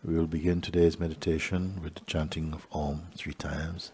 We will begin today's meditation with the chanting of Om 3 times.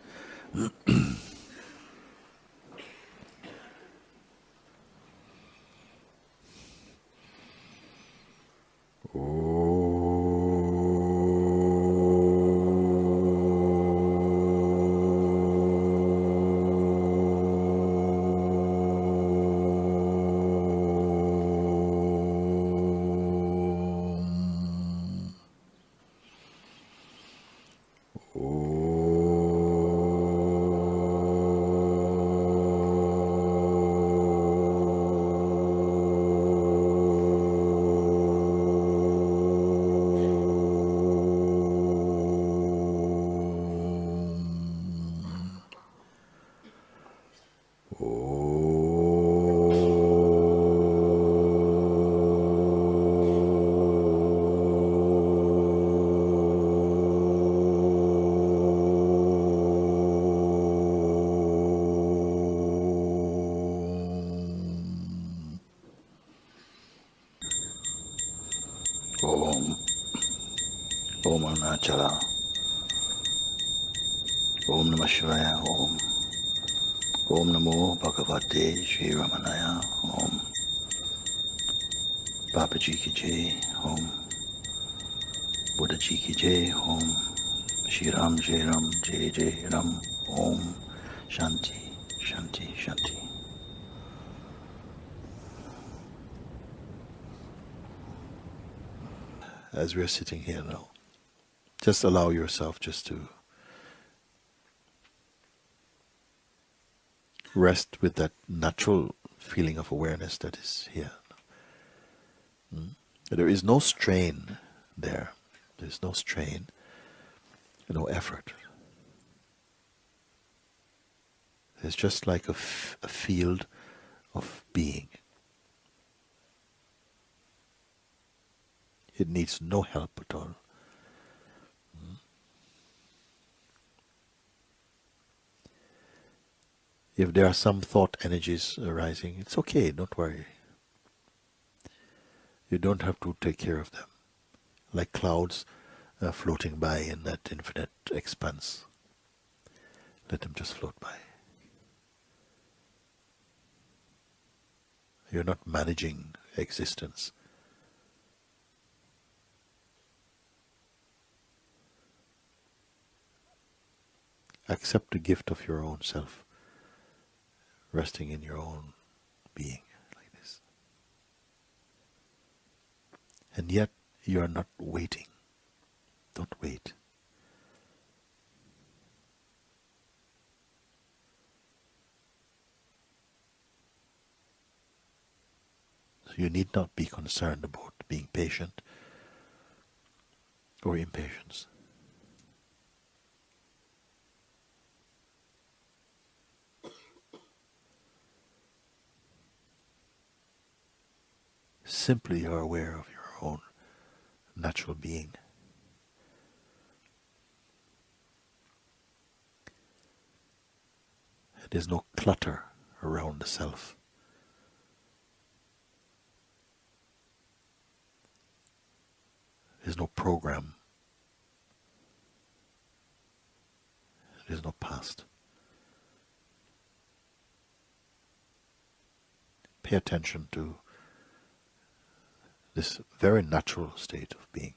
Om Om Arunachala. Om Namah Shivaya. Om Namo Bhagavate Shri Ramanaya. Om Babaji ki Jai. Om Buddha Ji ki Jai. Om Shri Ram Jai Ram Jai Jai Ram. Om Shanti Shanti Shanti. As we are sitting here now, just allow yourself just to rest with that natural feeling of awareness that is here. There is no strain there. There's no strain, no effort. It's just like a field of being. It needs no help at all. If there are some thought energies arising, it's okay, don't worry. You don't have to take care of them. Like clouds floating by in that infinite expanse. Let them just float by. You're not managing existence. Accept the gift of your own self, resting in your own being like this. And yet you are not waiting. Don't wait. So you need not be concerned about being patient or impatience. Simply you are aware of your own natural being. There's no clutter around the self. There's no program. There's no past. Pay attention to this very natural state of being.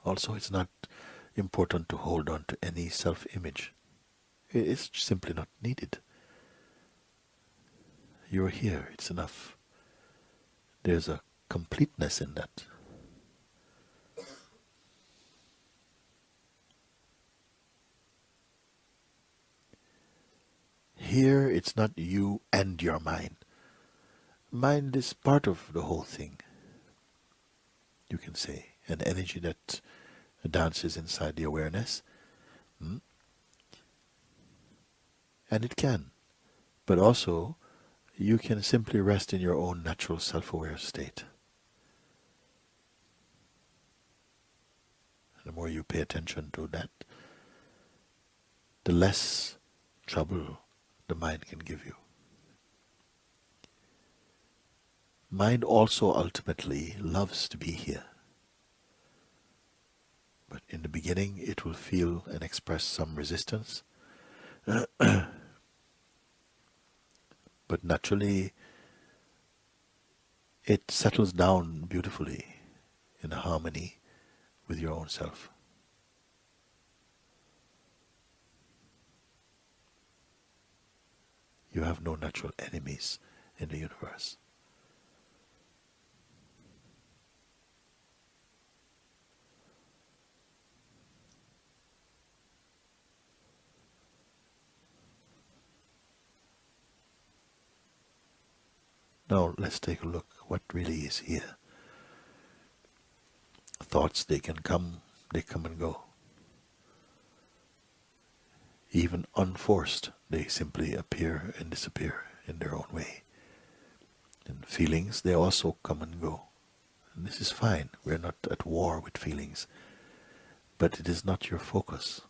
Also, it's not important to hold on to any self-image. It's simply not needed. You're here, it's enough. There's a completeness in that. Here, it's not you and your mind. Mind is part of the whole thing, you can say. An energy that dances inside the awareness. And it can. But also, you can simply rest in your own natural self-aware state. The more you pay attention to that, the less trouble the mind can give you. Mind also ultimately loves to be here. But in the beginning it will feel and express some resistance. But naturally it settles down beautifully in harmony with your own self. You have no natural enemies in the universe. Now let's take a look what really is here. Thoughts, they come and go. Even unforced, they simply appear and disappear in their own way. And feelings, they also come and go. And this is fine. We're not at war with feelings. But it is not your focus.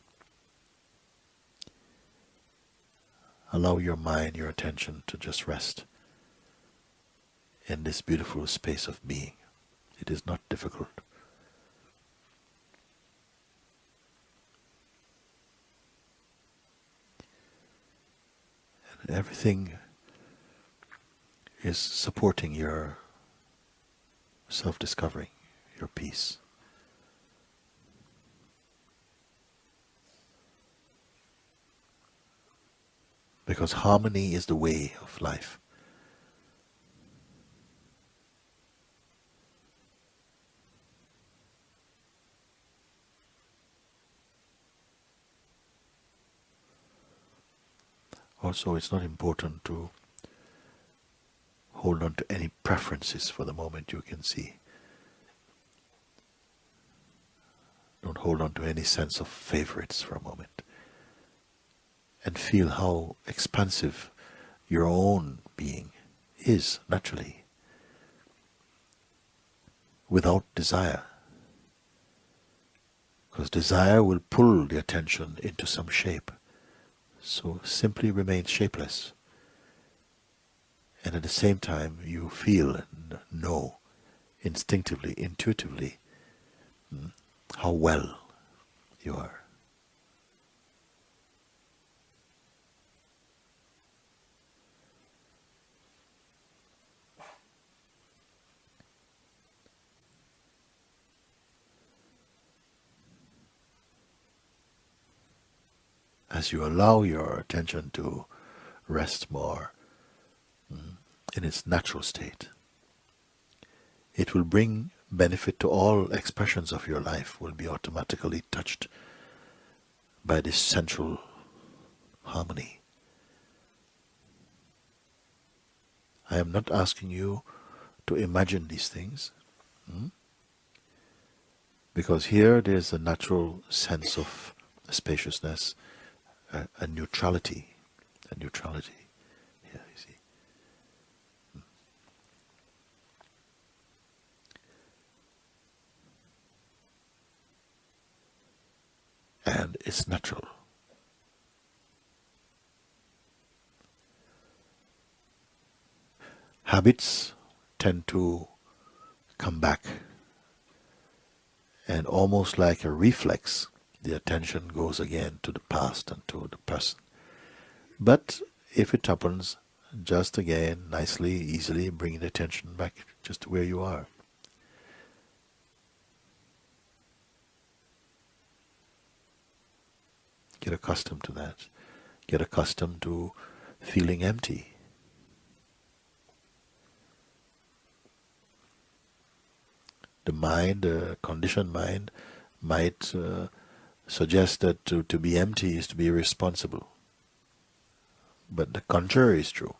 Allow your mind, your attention to just rest in this beautiful space of being. It is not difficult. And everything is supporting your self-discovery, your peace. Because harmony is the way of life. Also, it's not important to hold on to any preferences for the moment. You can see. Don't hold on to any sense of favorites for a moment. And feel how expansive your own being is naturally, without desire. Because desire will pull the attention into some shape. So simply remain shapeless. And at the same time you feel and know instinctively, intuitively, how well you are. As you allow your attention to rest more in its natural state, it will bring benefit to all expressions of your life, will be automatically touched by this central harmony. I am not asking you to imagine these things, because here there's a natural sense of spaciousness, a neutrality, here you see. And it's natural. Habits tend to come back, and almost like a reflex, the attention goes again to the past and to the present. But if it happens, just again, nicely, easily bring the attention back just to where you are. Get accustomed to that. Get accustomed to feeling empty. The mind, the conditioned mind, might suggest that to be empty is to be irresponsible. But the contrary is true.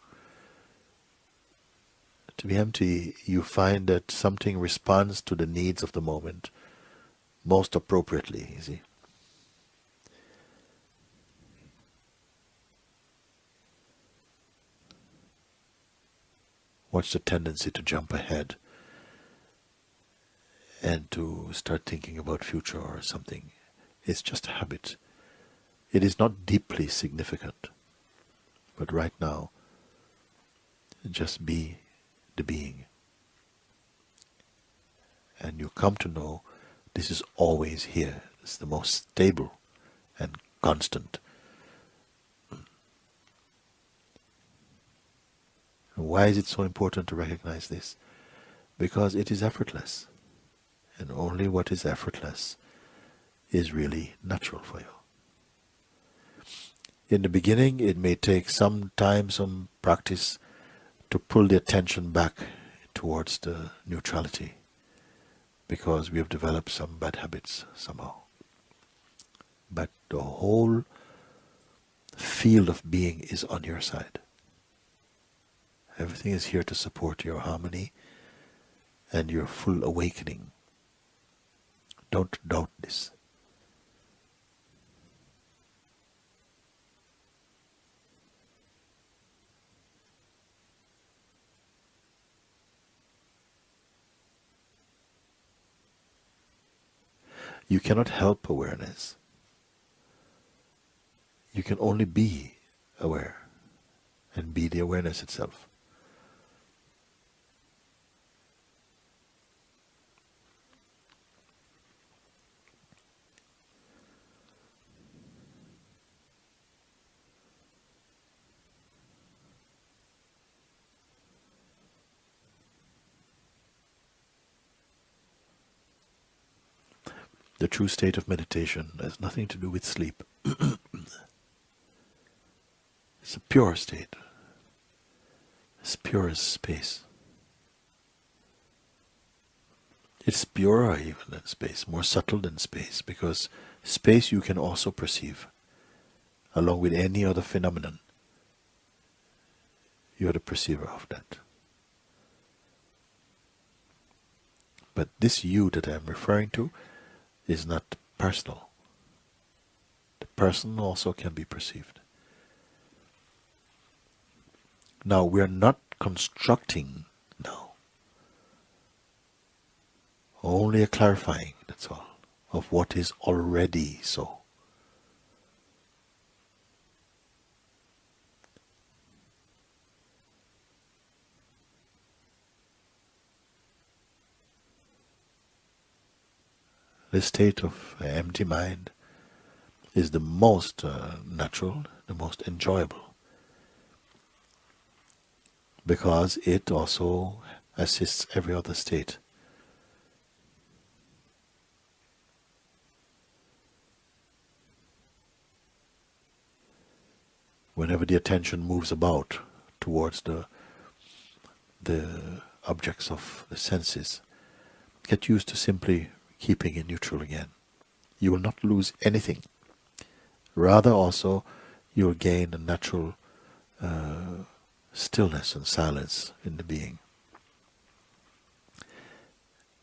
To be empty, you find that something responds to the needs of the moment most appropriately, you see. What's the tendency to jump ahead and to start thinking about future or something? It's just a habit. It is not deeply significant. But right now, just be the being. And you come to know this is always here. It's the most stable and constant. And why is it so important to recognize this? Because it is effortless. And only what is effortless is really natural for you. In the beginning, it may take some time, some practice to pull the attention back towards the neutrality, because we have developed some bad habits somehow. But the whole field of being is on your side. Everything is here to support your harmony and your full awakening. Don't doubt this. You cannot help awareness. You can only be aware and be the awareness itself. The true state of meditation has nothing to do with sleep. It's a pure state. It's pure as space. It's purer even than space, more subtle than space, because space you can also perceive, along with any other phenomenon. You are the perceiver of that. But this you that I am referring to is not personal. The person also can be perceived. Now, we are not constructing now. Only a clarifying, that's all, of what is already so. The state of empty mind is the most natural, the most enjoyable, because it also assists every other state. Whenever the attention moves about towards the objects of the senses, get used to simply keeping it neutral again. You will not lose anything. Rather also, you will gain a natural stillness and silence in the being.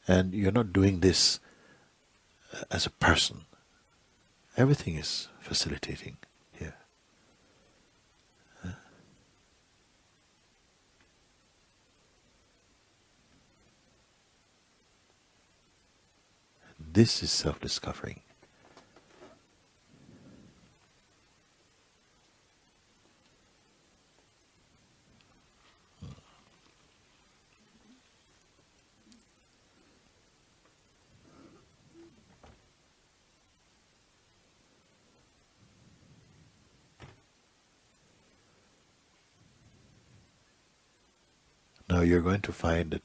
And you're not doing this as a person. Everything is facilitating here. This is self-discovering. Now you're going to find that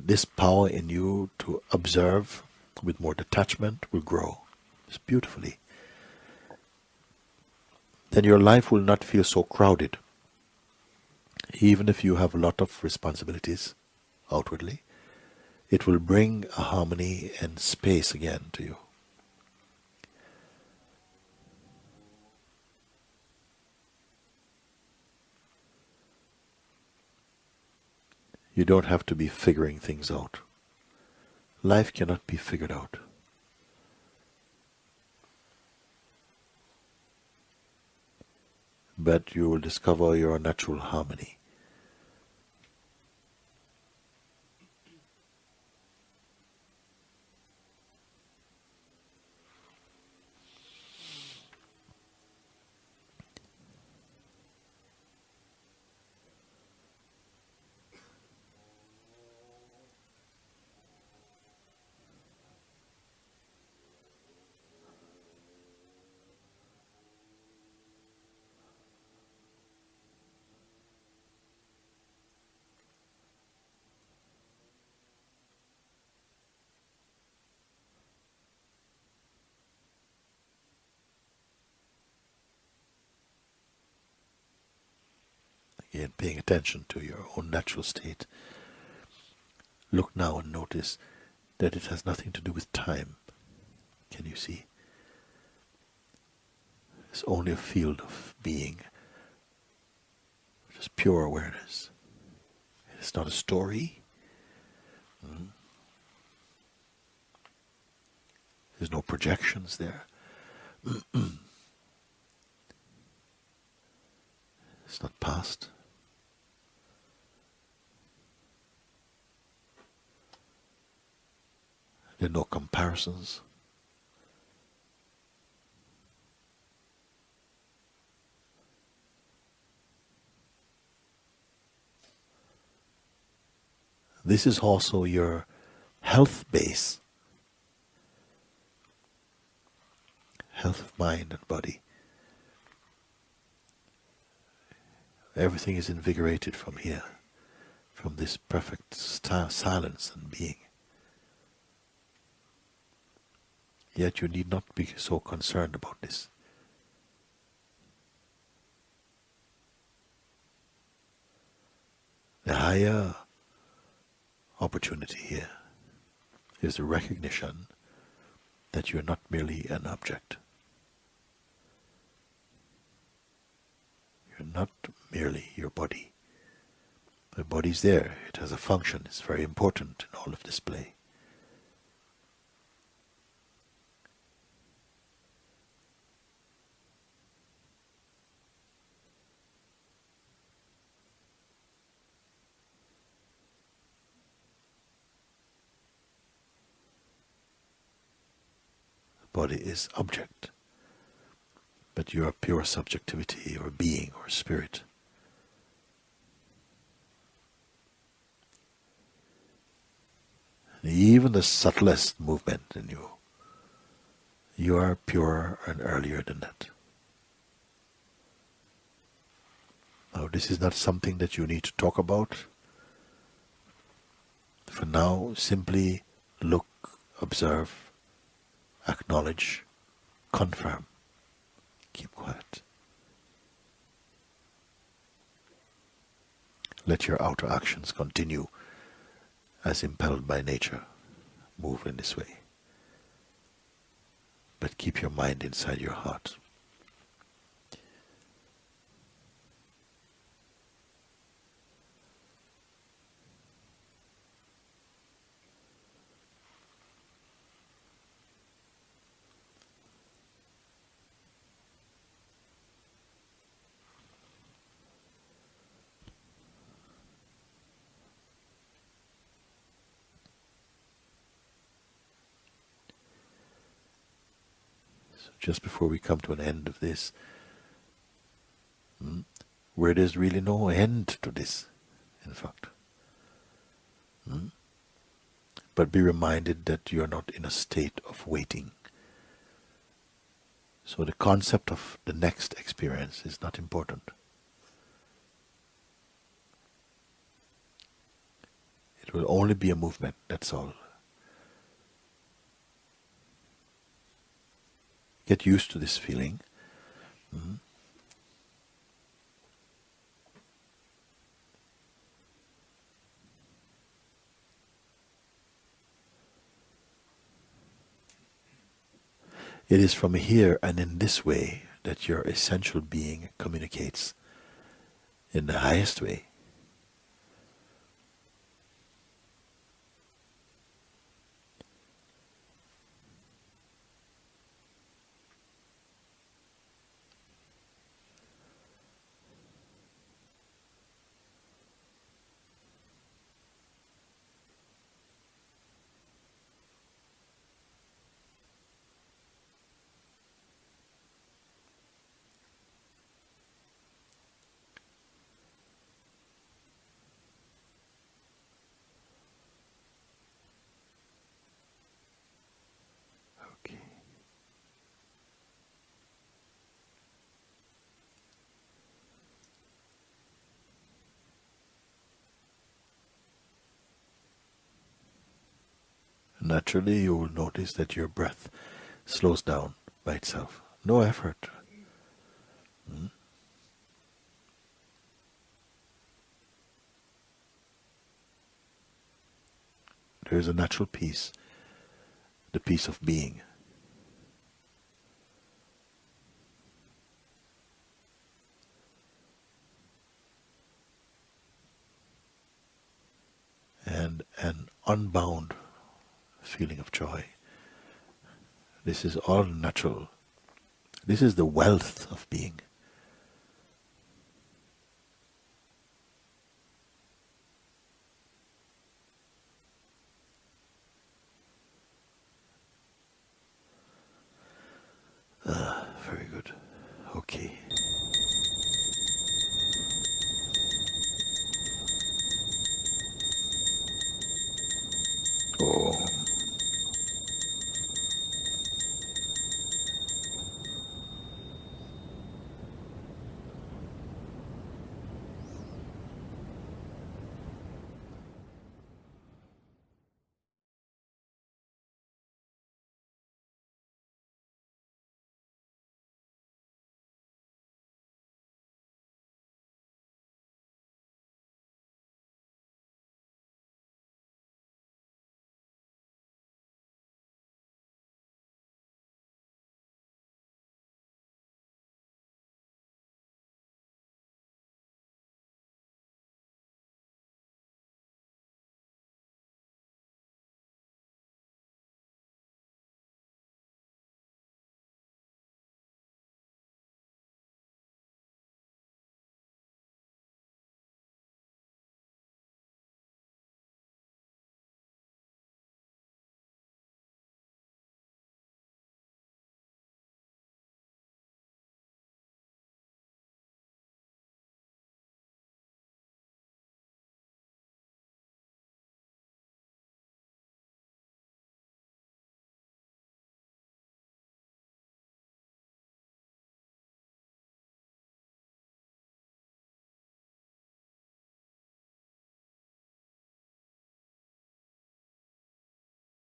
this power in you to observe with more detachment will grow. It's beautifully. Then your life will not feel so crowded. Even if you have a lot of responsibilities outwardly, it will bring a harmony and space again to you. You don't have to be figuring things out. Life cannot be figured out. But you will discover your natural harmony. Again, paying attention to your own natural state. Look now and notice that it has nothing to do with time. Can you see? It's only a field of being, just pure awareness. It's not a story. There's no projections there. It's not past. There are no comparisons. This is also your health base. Health of mind and body. Everything is invigorated from here, from this perfect silence and being. Yet you need not be so concerned about this. The higher opportunity here is the recognition that you are not merely an object. You're not merely your body. The body's there, it has a function, it's very important in all of this play. Body is object, but you are pure subjectivity or being or spirit. And even the subtlest movement in you, you are purer and earlier than that. Now this is not something that you need to talk about. For now, simply look, observe, acknowledge, confirm, keep quiet. Let your outer actions continue as impelled by nature. Move in this way. But keep your mind inside your heart. Just before we come to an end of this, where there's really no end to this, in fact. But be reminded that you are not in a state of waiting. So the concept of the next experience is not important. It will only be a movement, that's all. Get used to this feeling. It is from here and in this way that your essential being communicates in the highest way. Naturally, you will notice that your breath slows down by itself. No effort. There is a natural peace, the peace of being. And an unbound feeling of joy. This is all natural. This is the wealth of being.